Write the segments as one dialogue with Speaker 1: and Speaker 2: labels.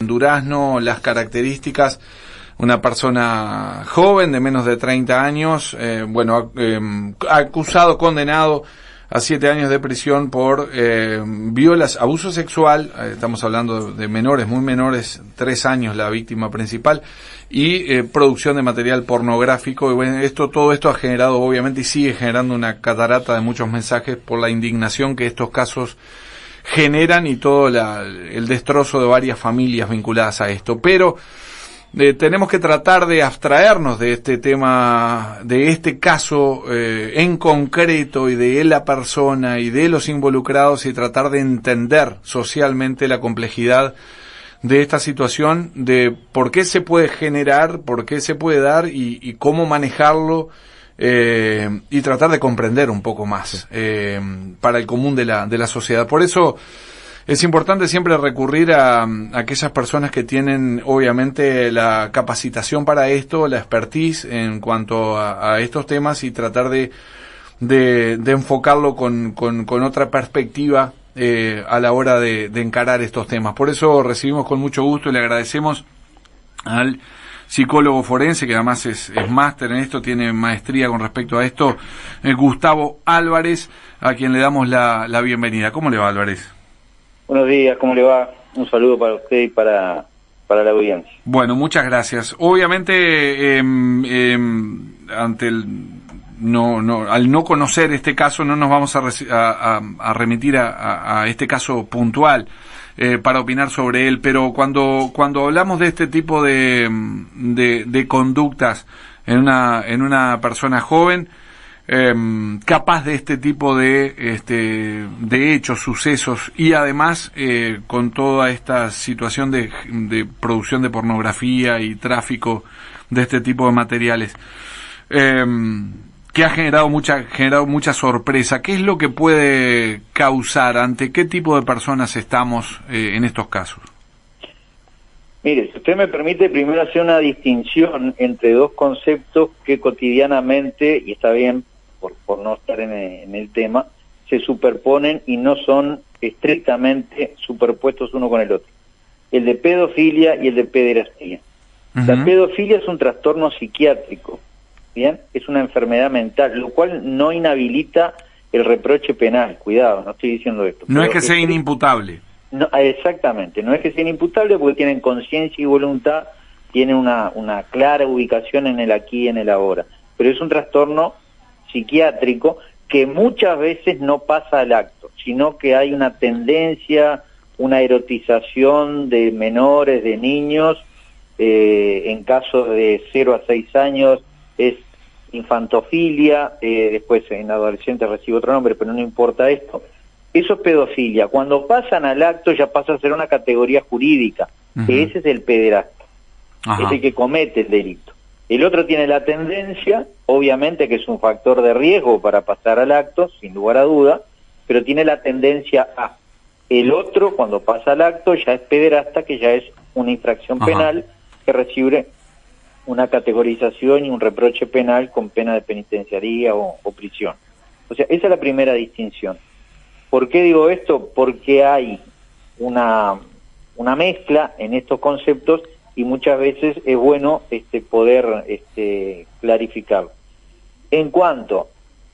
Speaker 1: Durazno, las características, una persona joven de menos de 30 años, acusado, condenado a 7 años de prisión por abuso sexual, estamos hablando de menores, muy menores, 3 años la víctima principal, y producción de material pornográfico. Y bueno, todo esto ha generado, obviamente, y sigue generando una catarata de muchos mensajes por la indignación que estos casos generan y todo el destrozo de varias familias vinculadas a esto. Pero tenemos que tratar de abstraernos de este tema, de este caso en concreto, y de la persona y de los involucrados, y tratar de entender socialmente la complejidad de esta situación, de por qué se puede generar, por qué se puede dar y cómo manejarlo, y tratar de comprender un poco más para el común de la sociedad. Por eso es importante siempre recurrir a aquellas personas que tienen, obviamente, la capacitación para esto, la expertise en cuanto a estos temas, y tratar de enfocarlo con otra perspectiva a la hora de encarar estos temas. Por eso recibimos con mucho gusto y le agradecemos al psicólogo forense, que además es máster en esto, tiene maestría con respecto a esto, Gustavo Álvarez, a quien le damos la bienvenida. ¿Cómo le va, Álvarez?
Speaker 2: Buenos días, ¿cómo le va? Un saludo para usted y para la audiencia.
Speaker 1: Bueno, muchas gracias. Obviamente, al no conocer este caso, no nos vamos a remitir a este caso puntual para opinar sobre él, pero cuando hablamos de este tipo de conductas en una persona joven, capaz de este tipo de hechos, sucesos, y además con toda esta situación de producción de pornografía y tráfico de este tipo de materiales, que ha generado mucha sorpresa. ¿Qué es lo que puede causar? ¿Ante qué tipo de personas estamos en estos casos?
Speaker 2: Mire, si usted me permite primero hacer una distinción entre dos conceptos que cotidianamente, y está bien por no estar en el tema, se superponen y no son estrictamente superpuestos uno con el otro: el de pedofilia y el de pederastía. Uh-huh. La pedofilia es un trastorno psiquiátrico, ¿bien? Es una enfermedad mental, lo cual no inhabilita el reproche penal. Cuidado, no estoy diciendo esto.
Speaker 1: No es que sea inimputable.
Speaker 2: No, exactamente, no es que sea inimputable, porque tienen conciencia y voluntad, tienen una clara ubicación en el aquí y en el ahora. Pero es un trastorno psiquiátrico que muchas veces no pasa al acto, sino que hay una tendencia, una erotización de menores, de niños, en casos de 0 a 6 años es infantofilia, después en adolescentes recibe otro nombre, pero no importa esto. Eso es pedofilia. Cuando pasan al acto ya pasa a ser una categoría jurídica, uh-huh. Que ese es el pederasta, es el que comete el delito. El otro tiene la tendencia, obviamente que es un factor de riesgo para pasar al acto, sin lugar a duda, pero tiene la tendencia a. El otro, cuando pasa al acto, ya es pederasta, que ya es una infracción penal, que recibe una categorización y un reproche penal con pena de penitenciaría o prisión. O sea, esa es la primera distinción. ¿Por qué digo esto? Porque hay una mezcla en estos conceptos, y muchas veces es bueno poder clarificarlo. En cuanto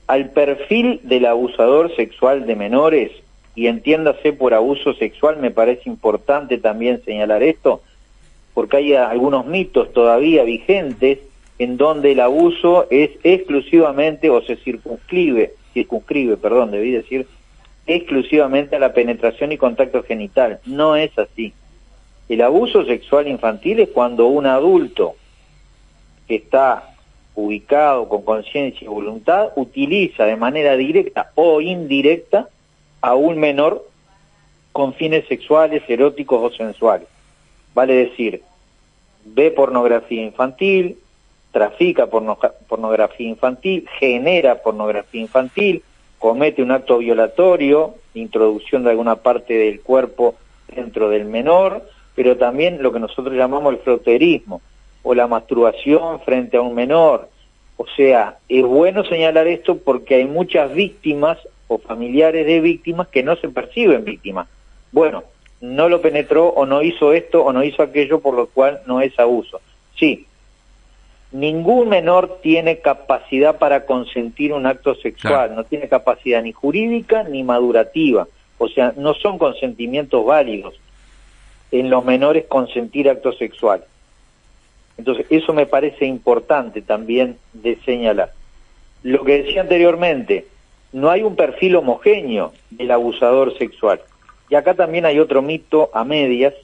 Speaker 2: al perfil del abusador sexual de menores, y entiéndase por abuso sexual, me parece importante también señalar esto, porque hay algunos mitos todavía vigentes en donde el abuso es exclusivamente, o se circunscribe, debí decir, exclusivamente a la penetración y contacto genital. No es así. El abuso sexual infantil es cuando un adulto que está ubicado con conciencia y voluntad utiliza de manera directa o indirecta a un menor con fines sexuales, eróticos o sensuales. Vale decir, ve pornografía infantil, trafica pornografía infantil, genera pornografía infantil, comete un acto violatorio, introducción de alguna parte del cuerpo dentro del menor, pero también lo que nosotros llamamos el froterismo, o la masturbación frente a un menor. O sea, es bueno señalar esto porque hay muchas víctimas o familiares de víctimas que no se perciben víctimas. Bueno, no lo penetró o no hizo esto o no hizo aquello, por lo cual no es abuso. Sí, ningún menor tiene capacidad para consentir un acto sexual, claro. No tiene capacidad ni jurídica ni madurativa, o sea, no son consentimientos válidos en los menores consentir actos sexuales. Entonces, eso me parece importante también de señalar. Lo que decía anteriormente, no hay un perfil homogéneo del abusador sexual. Y acá también hay otro mito a medias,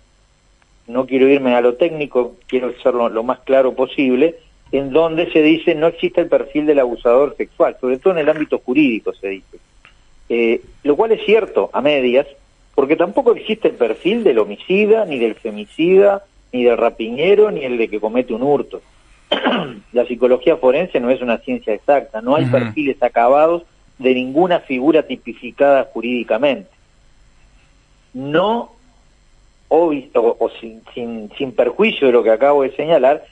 Speaker 2: no quiero irme a lo técnico, quiero hacerlo lo más claro posible, en donde se dice no existe el perfil del abusador sexual, sobre todo en el ámbito jurídico se dice. Lo cual es cierto, a medias, porque tampoco existe el perfil del homicida, ni del femicida, ni del rapiñero, ni el de que comete un hurto. La psicología forense no es una ciencia exacta, no hay perfiles acabados de ninguna figura tipificada jurídicamente. No, sin perjuicio de lo que acabo de señalar,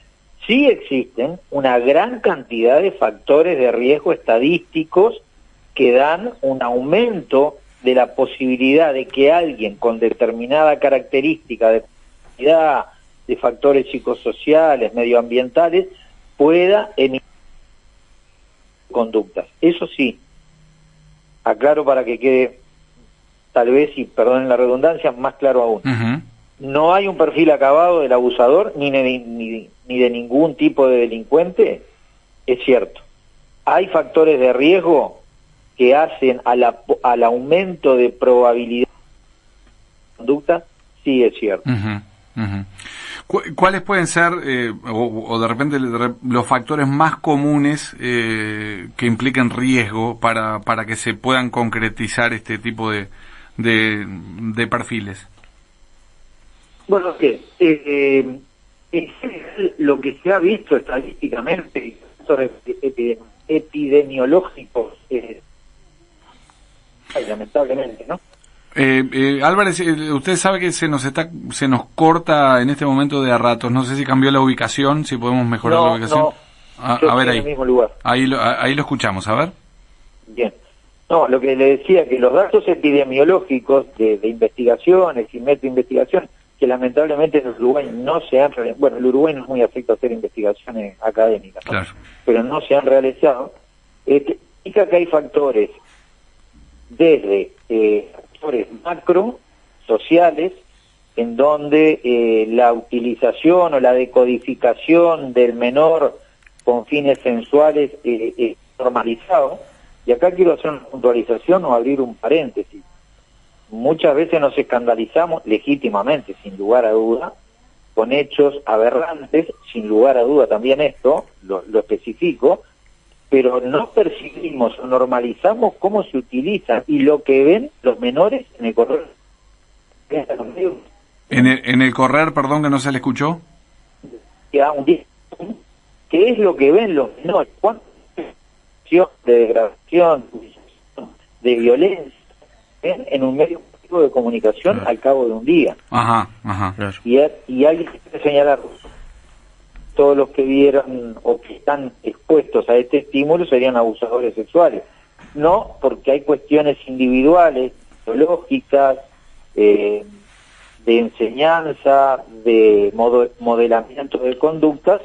Speaker 2: sí existen una gran cantidad de factores de riesgo estadísticos que dan un aumento de la posibilidad de que alguien con determinada característica de factores psicosociales, medioambientales, pueda emitir conductas. Eso sí, aclaro para que quede, tal vez, y perdonen la redundancia, más claro aún. No hay un perfil acabado del abusador ni de ningún tipo de delincuente, es cierto. Hay factores de riesgo que hacen al aumento de probabilidad de conducta, sí es cierto.
Speaker 1: ¿Cuáles pueden ser, o de repente, los factores más comunes que impliquen riesgo para que se puedan concretizar este tipo de perfiles?
Speaker 2: Bueno, lo que se ha visto estadísticamente, epidemiológicos, lamentablemente, ¿no?
Speaker 1: Álvarez, usted sabe que se nos corta en este momento de a ratos. No sé si cambió la ubicación, si podemos mejorar la ubicación.
Speaker 2: No,
Speaker 1: a ver ahí.
Speaker 2: En el mismo lugar.
Speaker 1: Ahí lo escuchamos, a ver.
Speaker 2: Bien. No, lo que le decía, que los datos epidemiológicos de investigaciones y metainvestigaciones, que lamentablemente en Uruguay no se han realizado, bueno, el Uruguay no es muy afecto a hacer investigaciones académicas, ¿no? Claro. Pero no se han realizado, indica que hay factores desde factores macro, sociales, en donde la utilización o la decodificación del menor con fines sensuales es normalizado. Y acá quiero hacer una puntualización o abrir un paréntesis. Muchas veces nos escandalizamos, legítimamente, sin lugar a duda, con hechos aberrantes, sin lugar a duda también esto, lo especifico, pero no percibimos o normalizamos cómo se utiliza y lo que ven los menores en el correr.
Speaker 1: En el correr, perdón, que no se le escuchó.
Speaker 2: ¿Qué es lo que ven los menores? ¿Cuánta de degradación, de violencia en un medio de comunicación al cabo de un día?
Speaker 1: Claro.
Speaker 2: Y hay que señalar, todos los que vieron o que están expuestos a este estímulo serían abusadores sexuales. No, porque hay cuestiones individuales, biológicas, de enseñanza, de modelamiento de conductas,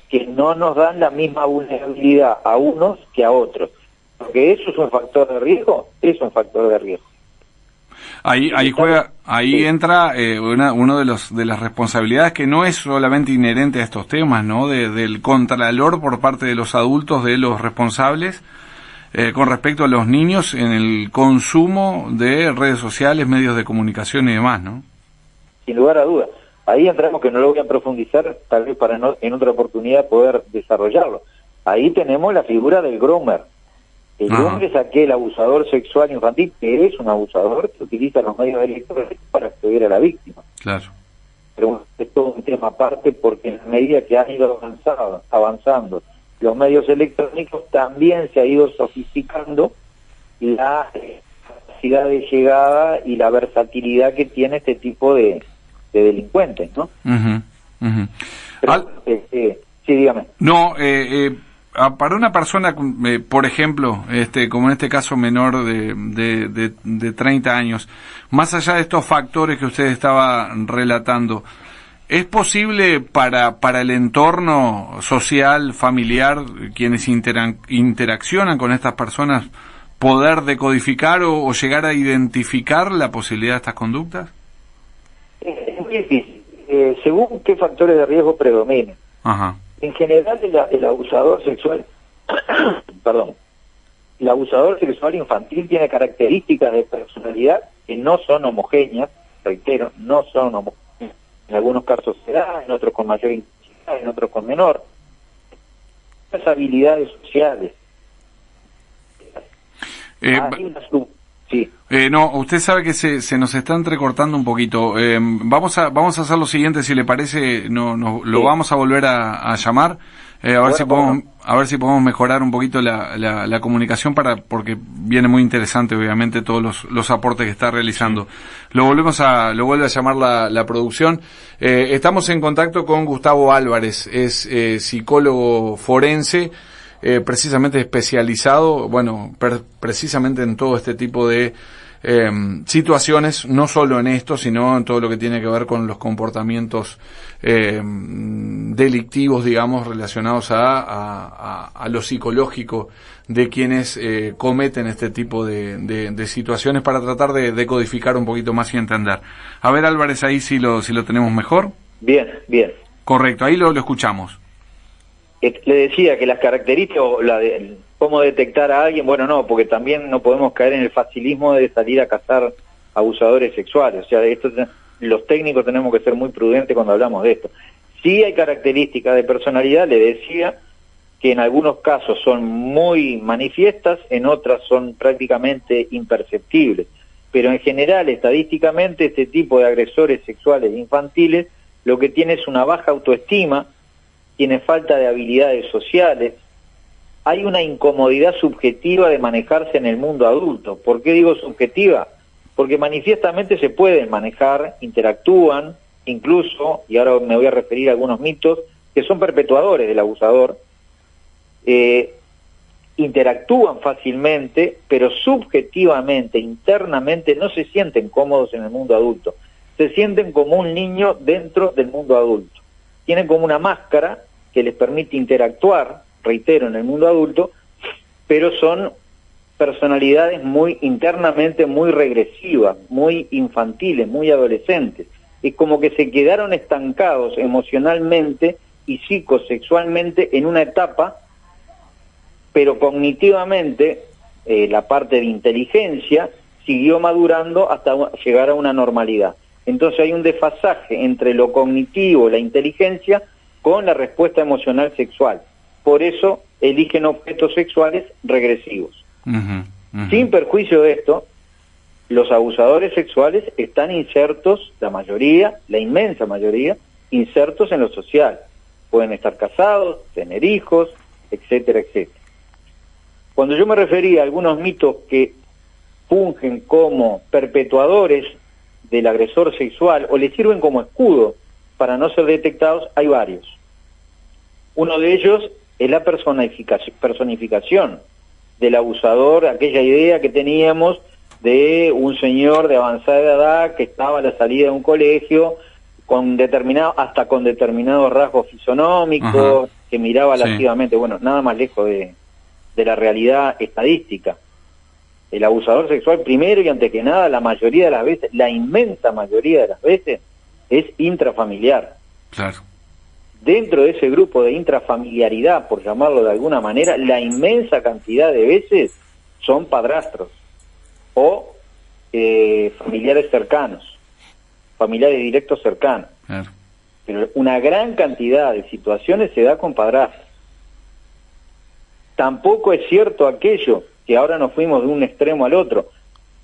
Speaker 2: que no nos dan la misma vulnerabilidad a unos que a otros. Porque eso es un factor de riesgo, es un factor de riesgo.
Speaker 1: Ahí
Speaker 2: sí.
Speaker 1: Entra uno de las responsabilidades que no es solamente inherente a estos temas, ¿no? Del contralor por parte de los adultos, de los responsables, con respecto a los niños en el consumo de redes sociales, medios de comunicación y demás, ¿no?
Speaker 2: Sin lugar a dudas. Ahí entramos, que no lo voy a profundizar, tal vez para en otra oportunidad poder desarrollarlo. Ahí tenemos la figura del groomer. El groomer es aquel abusador sexual infantil que es un abusador que utiliza los medios electrónicos para acceder a la víctima.
Speaker 1: Claro.
Speaker 2: Pero bueno, es todo un tema aparte, porque en la medida que han ido avanzando los medios electrónicos, también se ha ido sofisticando la capacidad de llegada y la versatilidad que tiene este tipo de delincuentes, ¿no? Pero, sí, dígame.
Speaker 1: No, para una persona, por ejemplo, como en este caso menor de 30 años, más allá de estos factores que usted estaba relatando, ¿es posible para el entorno social, familiar, quienes interaccionan con estas personas, poder decodificar o llegar a identificar la posibilidad de estas conductas?
Speaker 2: Es muy difícil. Según qué factores de riesgo predominen.
Speaker 1: Ajá.
Speaker 2: En general, el abusador sexual, perdón, el abusador sexual infantil tiene características de personalidad que no son homogéneas, reitero, no son homogéneas. En algunos casos se da, en otros con mayor intensidad, en otros con menor. Las habilidades sociales. Sí.
Speaker 1: No, usted sabe que se nos está entrecortando un poquito. Vamos a hacer lo siguiente, si le parece, lo vamos a volver a llamar, a ver si podemos mejorar un poquito la comunicación porque viene muy interesante, obviamente, todos los aportes que está realizando. Lo vuelve a llamar la producción. Estamos en contacto con Gustavo Álvarez, es psicólogo forense, precisamente especializado, precisamente en todo este tipo de situaciones, no solo en esto, sino en todo lo que tiene que ver con los comportamientos delictivos, digamos, relacionados a lo psicológico de quienes cometen este tipo de situaciones, para tratar de codificar un poquito más y entender. A ver, Álvarez, ahí si lo tenemos mejor.
Speaker 2: Bien.
Speaker 1: Correcto, ahí lo escuchamos.
Speaker 2: Le decía que las características, cómo detectar a alguien, no, porque también no podemos caer en el facilismo de salir a cazar abusadores sexuales. O sea, los técnicos tenemos que ser muy prudentes cuando hablamos de esto. Sí hay características de personalidad, le decía, que en algunos casos son muy manifiestas, en otras son prácticamente imperceptibles. Pero en general, estadísticamente, este tipo de agresores sexuales infantiles lo que tiene es una baja autoestima, tiene falta de habilidades sociales, hay una incomodidad subjetiva de manejarse en el mundo adulto. ¿Por qué digo subjetiva? Porque manifiestamente se pueden manejar, interactúan, incluso, y ahora me voy a referir a algunos mitos, que son perpetuadores del abusador, interactúan fácilmente, pero subjetivamente, internamente, no se sienten cómodos en el mundo adulto. Se sienten como un niño dentro del mundo adulto. Tienen como una máscara que les permite interactuar, reitero, en el mundo adulto, pero son personalidades internamente muy regresivas, muy infantiles, muy adolescentes. Es como que se quedaron estancados emocionalmente y psicosexualmente en una etapa, pero cognitivamente, la parte de inteligencia siguió madurando hasta llegar a una normalidad. Entonces hay un desfasaje entre lo cognitivo, la inteligencia, con la respuesta emocional sexual. Por eso eligen objetos sexuales regresivos. Sin perjuicio de esto, los abusadores sexuales están insertos, la inmensa mayoría, insertos en lo social. Pueden estar casados, tener hijos, etcétera, etcétera. Cuando yo me refería a algunos mitos que fungen como perpetuadores del agresor sexual o le sirven como escudo para no ser detectados, hay varios. Uno de ellos es la personificación del abusador, aquella idea que teníamos de un señor de avanzada edad que estaba a la salida de un colegio hasta con determinados rasgos fisonómicos, que miraba lascivamente, nada más lejos de la realidad estadística. El abusador sexual, primero y antes que nada, la mayoría de las veces, la inmensa mayoría de las veces, es intrafamiliar.
Speaker 1: Claro.
Speaker 2: Dentro de ese grupo de intrafamiliaridad, por llamarlo de alguna manera, la inmensa cantidad de veces son padrastros o familiares cercanos, familiares directos cercanos.
Speaker 1: Claro.
Speaker 2: Pero una gran cantidad de situaciones se da con padrastros. Tampoco es cierto aquello que ahora nos fuimos de un extremo al otro.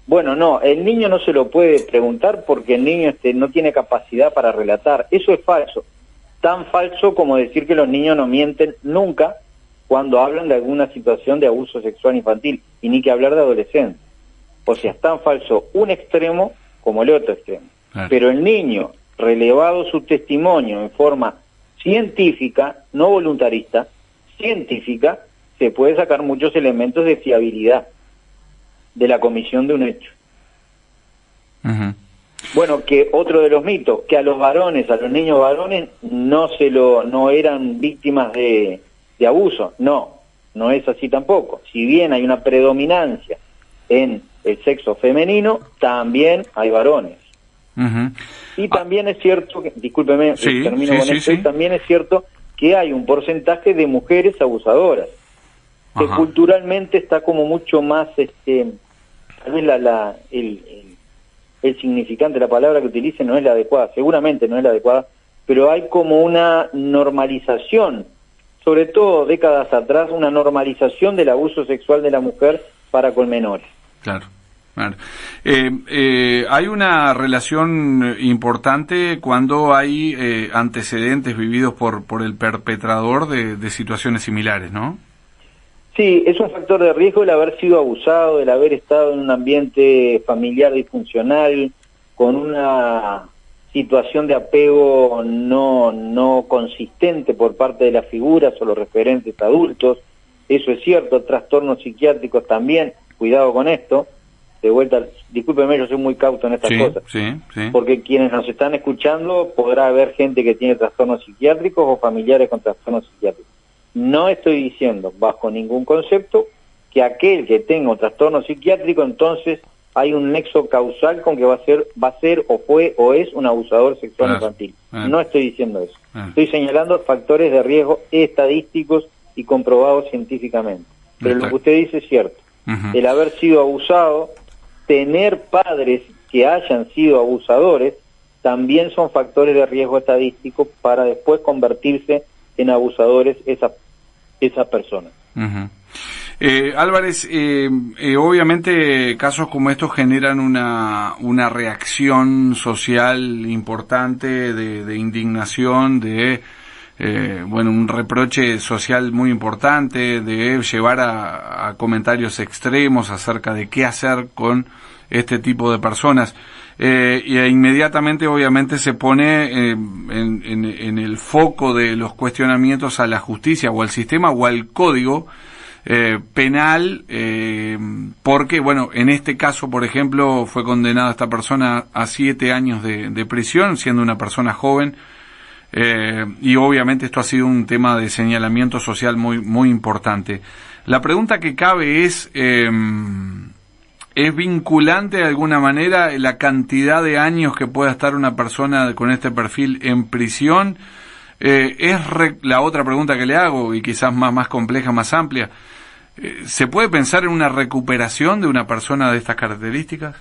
Speaker 2: No, el niño no se lo puede preguntar porque el niño no tiene capacidad para relatar. Eso es falso. Tan falso como decir que los niños no mienten nunca cuando hablan de alguna situación de abuso sexual infantil, y ni que hablar de adolescentes. O sea, es tan falso un extremo como el otro extremo.
Speaker 1: Claro.
Speaker 2: Pero el niño, relevado su testimonio en forma científica, no voluntarista, científica, se puede sacar muchos elementos de fiabilidad de la comisión de un hecho.
Speaker 1: Ujú.
Speaker 2: Bueno, que otro de los mitos, que a los varones, a los niños varones, no eran víctimas de abuso. No es así tampoco. Si bien hay una predominancia en el sexo femenino, también hay varones.
Speaker 1: Ujú.
Speaker 2: Y también es cierto, discúlpeme,
Speaker 1: Sí,
Speaker 2: termino
Speaker 1: sí,
Speaker 2: con
Speaker 1: sí,
Speaker 2: esto,
Speaker 1: sí.
Speaker 2: y también es cierto que hay un porcentaje de mujeres abusadoras, que
Speaker 1: Ajá.
Speaker 2: culturalmente está como mucho más, tal vez el significante de la palabra que utilice no es la adecuada, seguramente no es la adecuada, pero hay como una normalización, sobre todo décadas atrás, una normalización del abuso sexual de la mujer para con menores.
Speaker 1: Claro, claro. Hay una relación importante cuando hay antecedentes vividos por el perpetrador de situaciones similares, ¿no?
Speaker 2: Sí, es un factor de riesgo el haber sido abusado, el haber estado en un ambiente familiar disfuncional, con una situación de apego no consistente por parte de las figuras o los referentes adultos. Eso es cierto, trastornos psiquiátricos también, cuidado con esto. De vuelta, discúlpeme, yo soy muy cauto en estas cosas.
Speaker 1: Sí, sí.
Speaker 2: Porque quienes nos están escuchando, podrá haber gente que tiene trastornos psiquiátricos o familiares con trastornos psiquiátricos. No estoy diciendo, bajo ningún concepto, que aquel que tenga un trastorno psiquiátrico, entonces hay un nexo causal con que va a ser o fue o es un abusador sexual infantil. No estoy diciendo eso. Estoy señalando factores de riesgo estadísticos y comprobados científicamente. Pero lo que usted dice es cierto. El haber sido abusado, tener padres que hayan sido abusadores, también son factores de riesgo estadístico para después convertirse en abusadores esas personas.
Speaker 1: Álvarez, obviamente casos como estos generan una reacción social importante de indignación, un reproche social muy importante, de llevar a comentarios extremos acerca de qué hacer con este tipo de personas. Y inmediatamente obviamente se pone en el foco de los cuestionamientos a la justicia o al sistema o al código penal, porque en este caso, por ejemplo, fue condenada esta persona a 7 años de prisión, siendo una persona joven, y obviamente esto ha sido un tema de señalamiento social muy, muy importante. La pregunta que cabe ¿es vinculante de alguna manera la cantidad de años que pueda estar una persona con este perfil en prisión? La otra pregunta que le hago, y quizás más compleja, más amplia, ¿se puede pensar en una recuperación de una persona de estas características?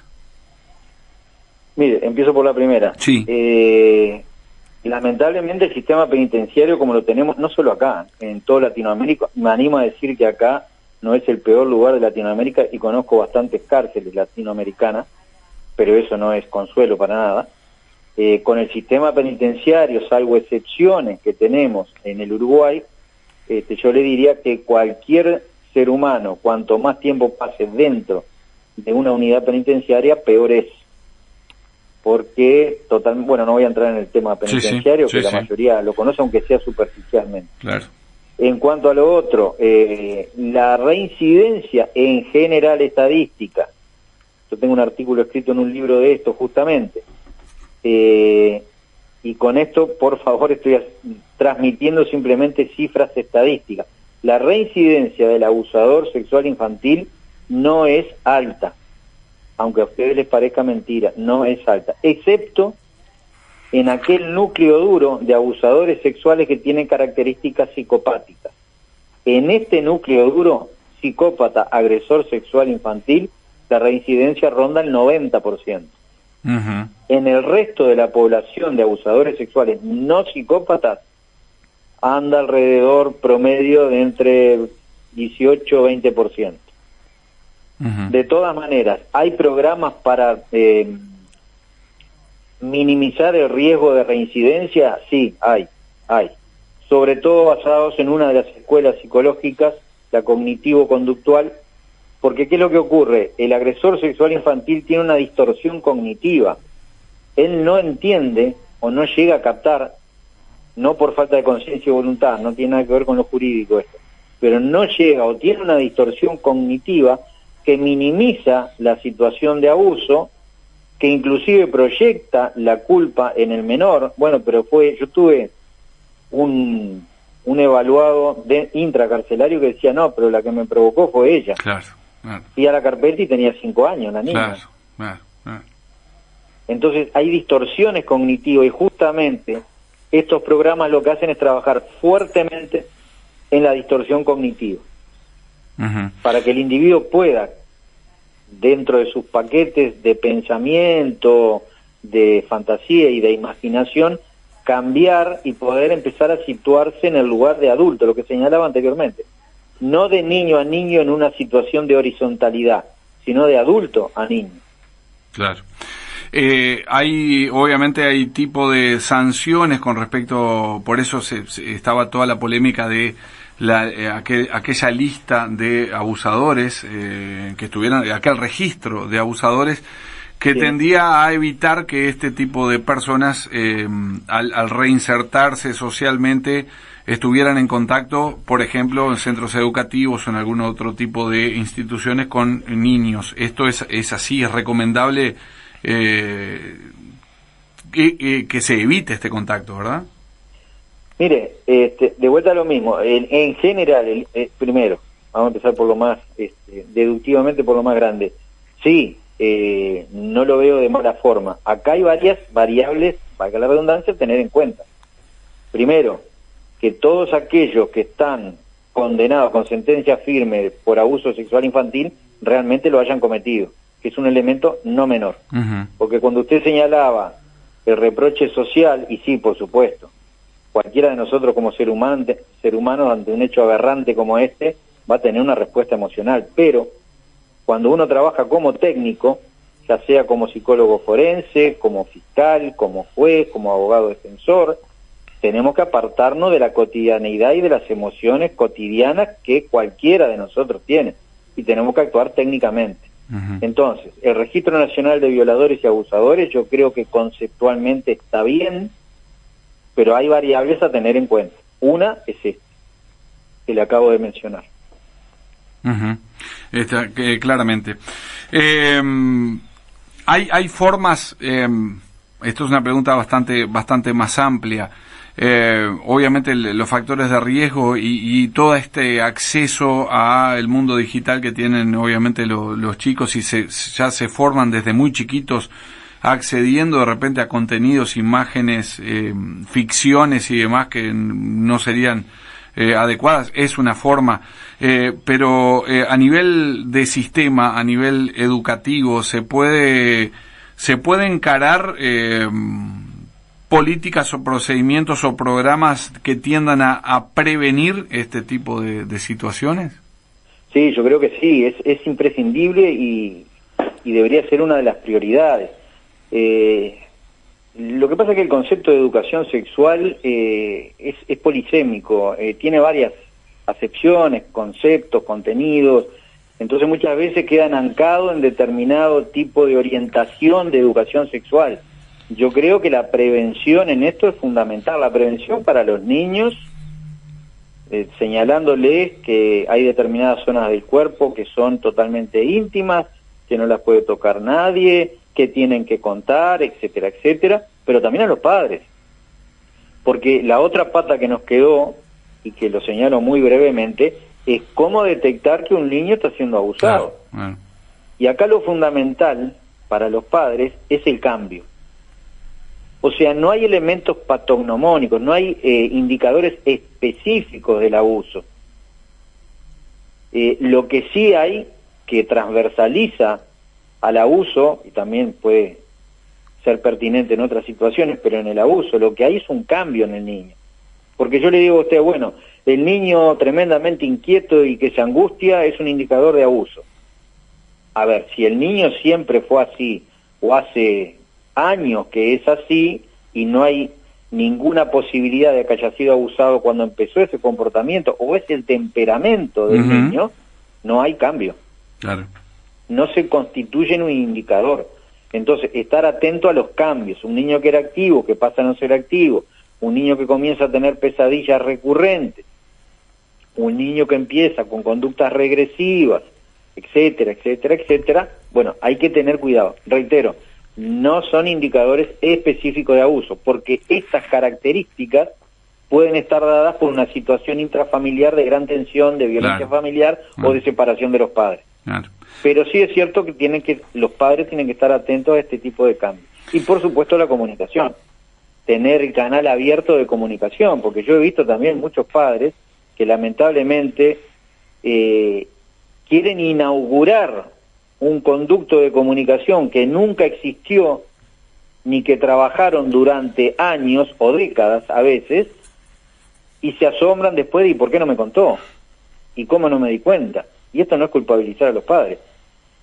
Speaker 2: Mire, empiezo por la primera.
Speaker 1: Sí.
Speaker 2: Lamentablemente el sistema penitenciario, como lo tenemos, no solo acá, en toda Latinoamérica, me animo a decir que acá no es el peor lugar de Latinoamérica, y conozco bastantes cárceles latinoamericanas, pero eso no es consuelo para nada. Con el sistema penitenciario, salvo excepciones que tenemos en el Uruguay, yo le diría que cualquier ser humano, cuanto más tiempo pase dentro de una unidad penitenciaria, peor es. Porque no voy a entrar en el tema penitenciario, que la mayoría lo conoce, aunque sea superficialmente.
Speaker 1: Claro.
Speaker 2: En cuanto a lo otro, la reincidencia en general estadística, yo tengo un artículo escrito en un libro de esto justamente, y con esto, por favor, estoy transmitiendo simplemente cifras estadísticas. La reincidencia del abusador sexual infantil no es alta, aunque a ustedes les parezca mentira, no es alta, excepto en aquel núcleo duro de abusadores sexuales que tienen características psicopáticas. En este núcleo duro, psicópata, agresor sexual infantil, la reincidencia ronda el 90%. En el resto de la población de abusadores sexuales no psicópatas, anda alrededor promedio de entre 18 y 20%. De todas maneras, hay programas para minimizar el riesgo de reincidencia. Sí, hay. Sobre todo basados en una de las escuelas psicológicas, la cognitivo-conductual, porque ¿qué es lo que ocurre? El agresor sexual infantil tiene una distorsión cognitiva. Él no entiende o no llega a captar, no por falta de conciencia y voluntad, no tiene nada que ver con lo jurídico esto, pero no llega o tiene una distorsión cognitiva que minimiza la situación de abuso, que inclusive proyecta la culpa en el menor. Bueno, pero yo tuve un evaluado intracarcelario que decía, no, pero la que me provocó fue ella.
Speaker 1: Claro, claro.
Speaker 2: Fui a la carpeta y tenía 5 años la niña.
Speaker 1: Claro.
Speaker 2: Entonces hay distorsiones cognitivas y justamente estos programas lo que hacen es trabajar fuertemente en la distorsión cognitiva, para que el individuo pueda, dentro de sus paquetes de pensamiento, de fantasía y de imaginación, cambiar y poder empezar a situarse en el lugar de adulto, lo que señalaba anteriormente. No de niño a niño en una situación de horizontalidad, sino de adulto a niño. Claro.
Speaker 1: Obviamente hay tipo de sanciones con respecto, por eso estaba toda la polémica de aquella lista de abusadores, que estuvieran, aquel registro de abusadores, que sí, tendía a evitar que este tipo de personas, al reinsertarse socialmente, estuvieran en contacto, por ejemplo, en centros educativos o en algún otro tipo de instituciones con niños. Esto es así, es recomendable que se evite este contacto, ¿verdad?
Speaker 2: Mire, de vuelta a lo mismo. En general, primero, vamos a empezar por lo más, deductivamente por lo más grande. Sí, no lo veo de mala forma. Acá hay varias variables, valga la redundancia, a tener en cuenta. Primero, que todos aquellos que están condenados con sentencia firme por abuso sexual infantil realmente lo hayan cometido, que es un elemento no menor. Porque cuando usted señalaba el reproche social, y sí, por supuesto, cualquiera de nosotros como ser humano ante un hecho aberrante como este va a tener una respuesta emocional, pero cuando uno trabaja como técnico, ya sea como psicólogo forense, como fiscal, como juez, como abogado defensor, tenemos que apartarnos de la cotidianeidad y de las emociones cotidianas que cualquiera de nosotros tiene, y tenemos que actuar técnicamente. Entonces, el Registro Nacional de Violadores y Abusadores yo creo que conceptualmente está bien, pero hay variables a tener en cuenta. Una es esta, que le acabo de mencionar.
Speaker 1: Claramente. Hay formas, esto es una pregunta bastante más amplia. Obviamente los factores de riesgo y todo este acceso al mundo digital que tienen obviamente los chicos y ya se forman desde muy chiquitos accediendo de repente a contenidos, imágenes, ficciones y demás que no serían adecuadas, es una forma, pero a nivel de sistema, a nivel educativo, se puede encarar políticas o procedimientos o programas que tiendan a prevenir este tipo de situaciones.
Speaker 2: Sí, yo creo que sí, es imprescindible y debería ser una de las prioridades. Lo que pasa es que el concepto de educación sexual es polisémico, tiene varias acepciones, conceptos, contenidos, entonces muchas veces quedan ancados en determinado tipo de orientación de educación sexual. Yo creo que la prevención en esto es fundamental, la prevención para los niños, señalándoles que hay determinadas zonas del cuerpo que son totalmente íntimas, que no las puede tocar nadie, que tienen que contar, etcétera, etcétera, pero también a los padres. Porque la otra pata que nos quedó, y que lo señalo muy brevemente, es cómo detectar que un niño está siendo abusado. Claro. Y acá lo fundamental para los padres es el cambio. O sea, no hay elementos patognomónicos, no hay indicadores específicos del abuso. Lo que sí hay, que transversaliza al abuso, y también puede ser pertinente en otras situaciones, pero en el abuso lo que hay es un cambio en el niño. Porque yo le digo a usted, bueno, el niño tremendamente inquieto y que se angustia es un indicador de abuso. A ver, si el niño siempre fue así, o hace años que es así, y no hay ninguna posibilidad de que haya sido abusado cuando empezó ese comportamiento, o es el temperamento del niño, no hay cambio. Claro. No se constituye en un indicador. Entonces, estar atento a los cambios. Un niño que era activo, que pasa a no ser activo. Un niño que comienza a tener pesadillas recurrentes. un niño que empieza con conductas regresivas, etcétera, etcétera, etcétera, bueno, hay que tener cuidado. Reitero, no son indicadores específicos de abuso, porque estas características pueden estar dadas por una situación intrafamiliar de gran tensión, de violencia familiar o de separación de los padres. Claro. Pero sí es cierto que los padres tienen que estar atentos a este tipo de cambios. Y por supuesto la comunicación, tener el canal abierto de comunicación, porque yo he visto también muchos padres que lamentablemente quieren inaugurar un conducto de comunicación que nunca existió, ni que trabajaron durante años o décadas a veces, y se asombran después de ¿y por qué no me contó? ¿Y cómo no me di cuenta? Y esto no es culpabilizar a los padres,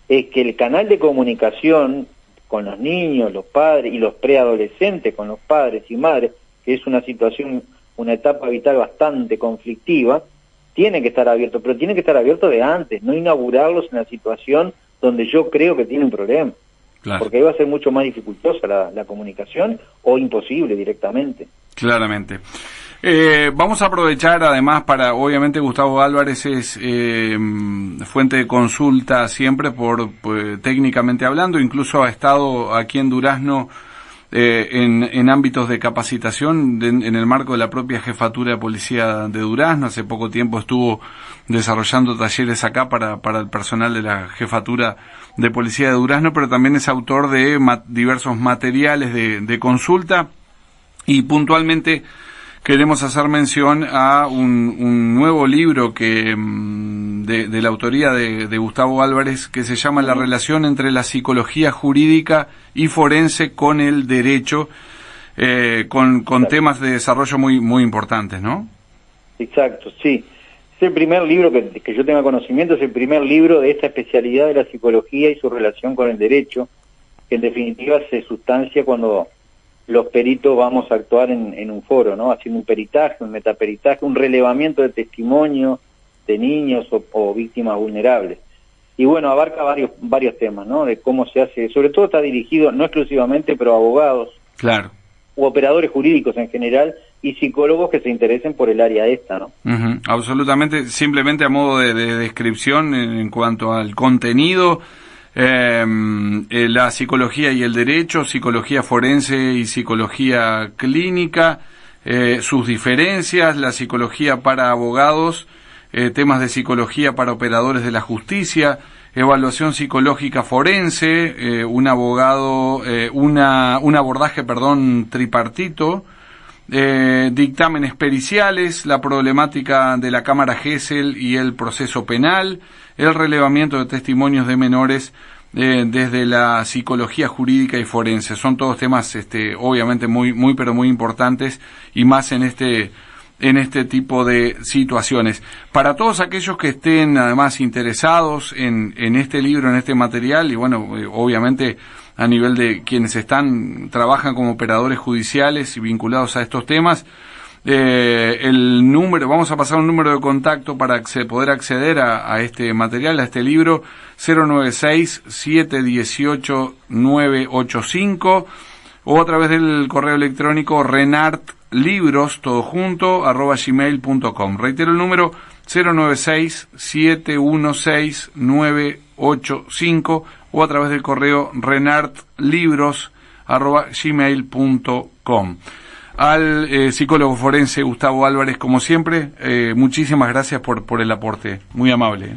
Speaker 2: es que el canal de comunicación con los niños, los padres y los preadolescentes con los padres y madres, que es una situación, una etapa vital bastante conflictiva, tiene que estar abierto, pero tiene que estar abierto de antes, no inaugurarlos en la situación donde yo creo que tiene un problema. Claro. Porque ahí va a ser mucho más dificultosa la comunicación o imposible directamente.
Speaker 1: Claramente. Vamos a aprovechar además para, obviamente Gustavo Álvarez es fuente de consulta siempre técnicamente hablando, incluso ha estado aquí en Durazno en ámbitos de capacitación en el marco de la propia Jefatura de Policía de Durazno. Hace poco tiempo estuvo desarrollando talleres acá para el personal de la Jefatura de Policía de Durazno, pero también es autor de diversos materiales de consulta, y puntualmente queremos hacer mención a un nuevo libro que de la autoría de Gustavo Álvarez, que se llama La relación entre la psicología jurídica y forense con el derecho, con temas de desarrollo muy importantes, ¿no? Exacto, sí. Es el primer libro que yo tenga conocimiento, es el primer libro de esta especialidad de la psicología y su relación con el derecho, que en definitiva se sustancia cuando los peritos vamos a actuar en un foro, ¿no? Haciendo un peritaje, un metaperitaje, un relevamiento de testimonio de niños o víctimas vulnerables. Y bueno, abarca varios temas, ¿no? De cómo se hace, sobre todo está dirigido, no exclusivamente, pero a abogados, claro, u operadores jurídicos en general, y psicólogos que se interesen por el área esta, ¿no? Absolutamente, simplemente a modo de descripción en cuanto al contenido, la psicología y el derecho, psicología forense y psicología clínica, sus diferencias, la psicología para abogados, temas de psicología para operadores de la justicia, evaluación psicológica forense, un abordaje, tripartito, dictámenes periciales, la problemática de la Cámara Gesell y el proceso penal, el relevamiento de testimonios de menores desde la psicología jurídica y forense. Son todos temas obviamente muy pero muy importantes, y más en este tipo de situaciones. Para todos aquellos que estén además interesados en este libro, en este material, y bueno, obviamente a nivel de quienes trabajan como operadores judiciales y vinculados a estos temas, vamos a pasar un número de contacto para poder acceder a este material, a este libro: 096-718-985, o a través del correo electrónico renartlibros, todo junto, @gmail.com. Reitero el número: 096-716-985, o a través del correo renartlibros@gmail.com. Al psicólogo forense Gustavo Álvarez, como siempre, muchísimas gracias por el aporte, muy amable.